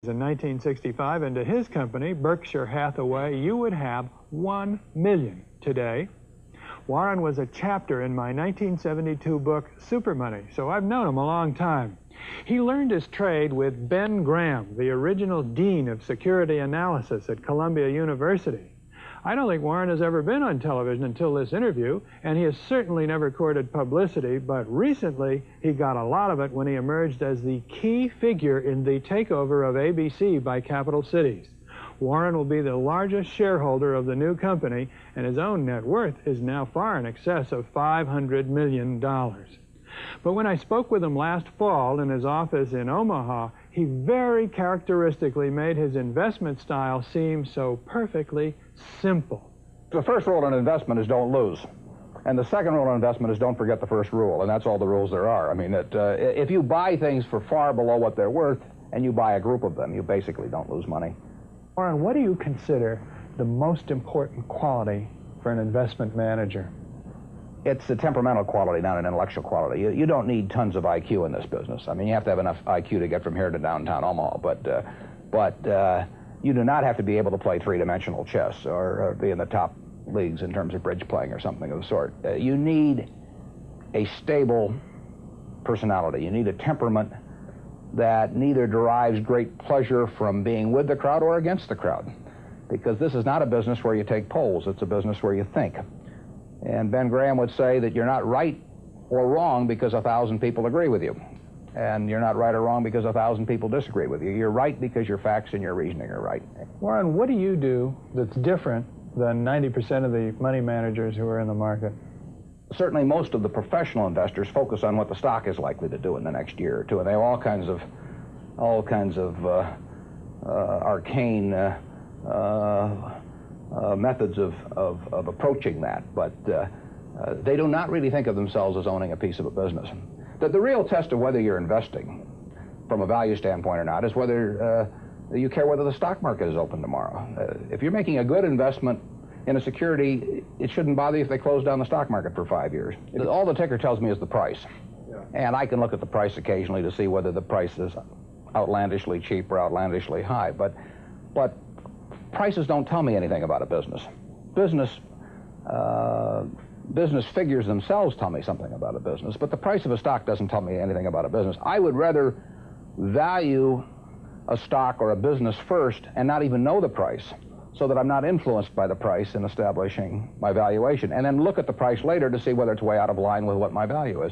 In 1965, into his company, Berkshire Hathaway, you would have $1 million today. Warren was a chapter in my 1972 book, Super Money, so I've known him a long time. He learned his trade with Ben Graham, the original dean of security analysis at Columbia University. I don't think Warren has ever been on television until this interview, and he has certainly never courted publicity, but recently he got a lot of it when he emerged as the key figure in the takeover of ABC by Capital Cities. Warren will be the largest shareholder of the new company, and his own net worth is now far in excess of $500 million. But when I spoke with him last fall in his office in Omaha, he very characteristically made his investment style seem so perfectly simple. The first rule in investment is don't lose. And the second rule in investment is don't forget the first rule, and that's all the rules there are. I mean, if you buy things for far below what they're worth, and you buy a group of them, you basically don't lose money. Warren, what do you consider the most important quality for an investment manager? It's a temperamental quality, not an intellectual quality. You don't need tons of IQ in this business. I mean, you have to have enough IQ to get from here to downtown Omaha, but you do not have to be able to play three-dimensional chess or be in the top leagues in terms of bridge playing or something of the sort. You need a stable personality. You need a temperament that neither derives great pleasure from being with the crowd or against the crowd, because this is not a business where you take polls. It's a business where you think. And Ben Graham would say that you're not right or wrong because 1,000 people agree with you. And you're not right or wrong because 1,000 people disagree with you. You're right because your facts and your reasoning are right. Warren, what do you do that's different than 90% of the money managers who are in the market? Certainly most of the professional investors focus on what the stock is likely to do in the next year or two, and they have all kinds of arcane methods of approaching that, but they do not really think of themselves as owning a piece of a business. The real test of whether you're investing from a value standpoint or not is whether you care whether the stock market is open tomorrow. If you're making a good investment in a security, it shouldn't bother you if they close down the stock market for 5 years. All the ticker tells me is the price. Yeah. And I can look at the price occasionally to see whether the price is outlandishly cheap or outlandishly high. But prices don't tell me anything about a business. Business figures themselves tell me something about a business, but the price of a stock doesn't tell me anything about a business. I would rather value a stock or a business first and not even know the price, so that I'm not influenced by the price in establishing my valuation, and then look at the price later to see whether it's way out of line with what my value is.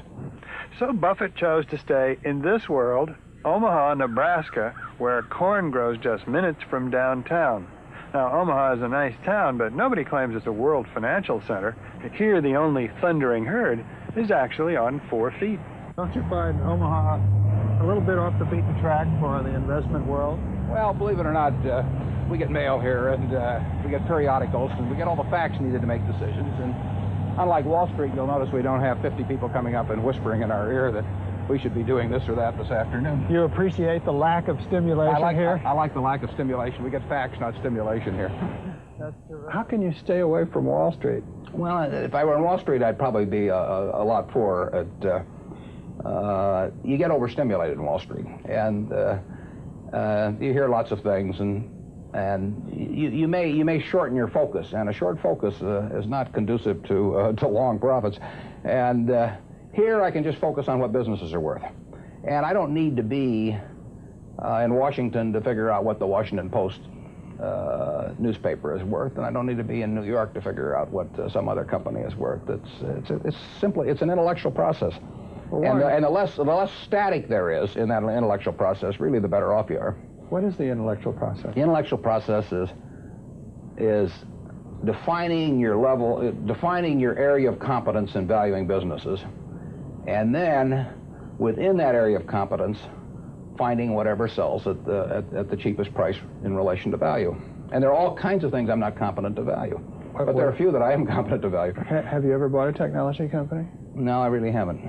So Buffett chose to stay in this world, Omaha, Nebraska, where corn grows just minutes from downtown. Now, Omaha is a nice town, but nobody claims it's a world financial center. Here, the only thundering herd is actually on 4 feet. Don't you find Omaha a little bit off the beaten track for the investment world? Well, believe it or not, we get mail here, and we get periodicals, and we get all the facts needed to make decisions. And unlike Wall Street, you'll notice we don't have 50 people coming up and whispering in our ear that we should be doing this or that this afternoon. You appreciate the lack of stimulation here? I like the lack of stimulation. We get facts, not stimulation here. That's terrific. How can you stay away from Wall Street? Well, if I were on Wall Street, I'd probably be a lot poorer. You get overstimulated in Wall Street, and you hear lots of things, and you may shorten your focus, and a short focus is not conducive to long profits. And here I can just focus on what businesses are worth, and I don't need to be in Washington to figure out what the Washington Post newspaper is worth, and I don't need to be in New York to figure out what some other company is worth. It's an intellectual process. And the less static there is in that intellectual process, really the better off you are. What is the intellectual process? The intellectual process is defining your area of competence in valuing businesses, and then within that area of competence, finding whatever sells at the cheapest price in relation to value. And there are all kinds of things I'm not competent to value, but there are a few that I am competent to value. Have you ever bought a technology company? No, I really haven't.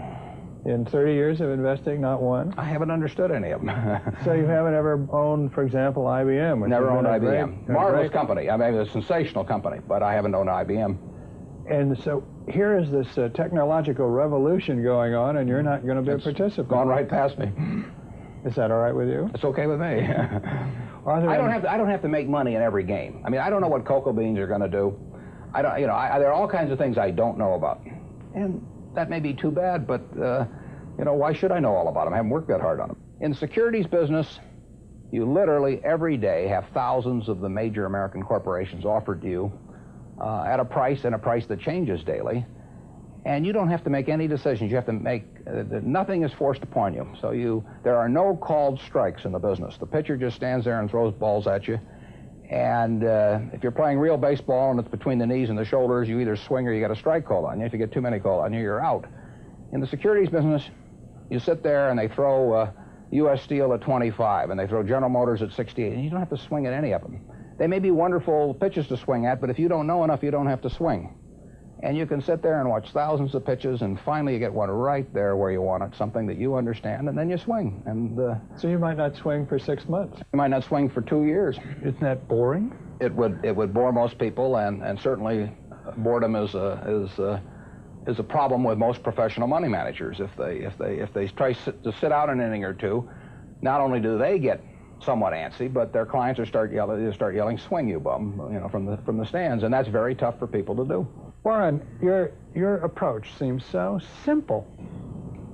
In 30 years of investing, not one? I haven't understood any of them. So you haven't ever owned, for example, IBM? Never owned IBM. Marvelous company. I mean, a sensational company, but I haven't owned IBM. And so here is this technological revolution going on, and you're not going to be a participant. Gone right past me. Is that all right with you? It's okay with me. Arthur, I don't have to make money in every game. I mean, I don't know what cocoa beans are going to do. I don't, you know, there are all kinds of things I don't know about, and that may be too bad. But you know, why should I know all about them? I haven't worked that hard on them. In the securities business, you literally every day have thousands of the major American corporations offered to you at a price that changes daily. And you don't have to make any decisions. You have to make, nothing is forced upon you. So there are no called strikes in the business. The pitcher just stands there and throws balls at you. And if you're playing real baseball and it's between the knees and the shoulders, you either swing or you get a strike called on you. If you get too many called on you, you're out. In the securities business, you sit there and they throw U.S. Steel at 25 and they throw General Motors at 68, and you don't have to swing at any of them. They may be wonderful pitches to swing at, but if you don't know enough, you don't have to swing. And you can sit there and watch thousands of pitches, and finally you get one right there where you want it, something that you understand, and then you swing. And so you might not swing for 6 months. You might not swing for 2 years. Isn't that boring? It would bore most people, and certainly boredom is a problem with most professional money managers. If they try to sit out an inning or two, not only do they get somewhat antsy, but their clients start yelling, "Swing, you bum!" You know, from the stands, and that's very tough for people to do. Warren, your approach seems so simple.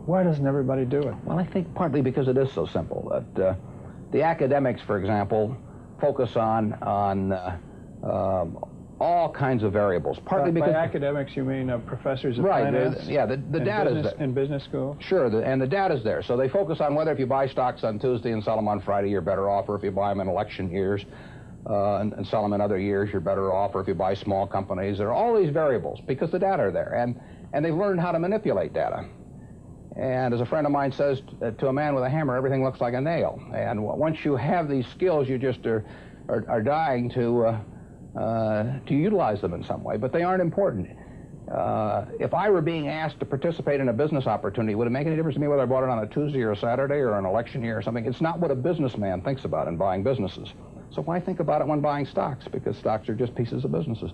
Why doesn't everybody do it? Well, I think partly because it is so simple. That the academics, for example, focus on all kinds of variables. Partly because by academics you mean professors of right, finance. Yeah, the data's there. In business school. Sure, and the data's there. So they focus on whether if you buy stocks on Tuesday and sell them on Friday, you're better off, or if you buy them in election years and sell them in other years, you're better off, or if you buy small companies. There are all these variables because the data are there, and they've learned how to manipulate data. And as a friend of mine says, to a man with a hammer, everything looks like a nail. And once you have these skills, you just are dying to utilize them in some way, but they aren't important. If I were being asked to participate in a business opportunity, would it make any difference to me whether I bought it on a Tuesday or a Saturday or an election year or something? It's not what a businessman thinks about in buying businesses. So why think about it when buying stocks? Because stocks are just pieces of businesses.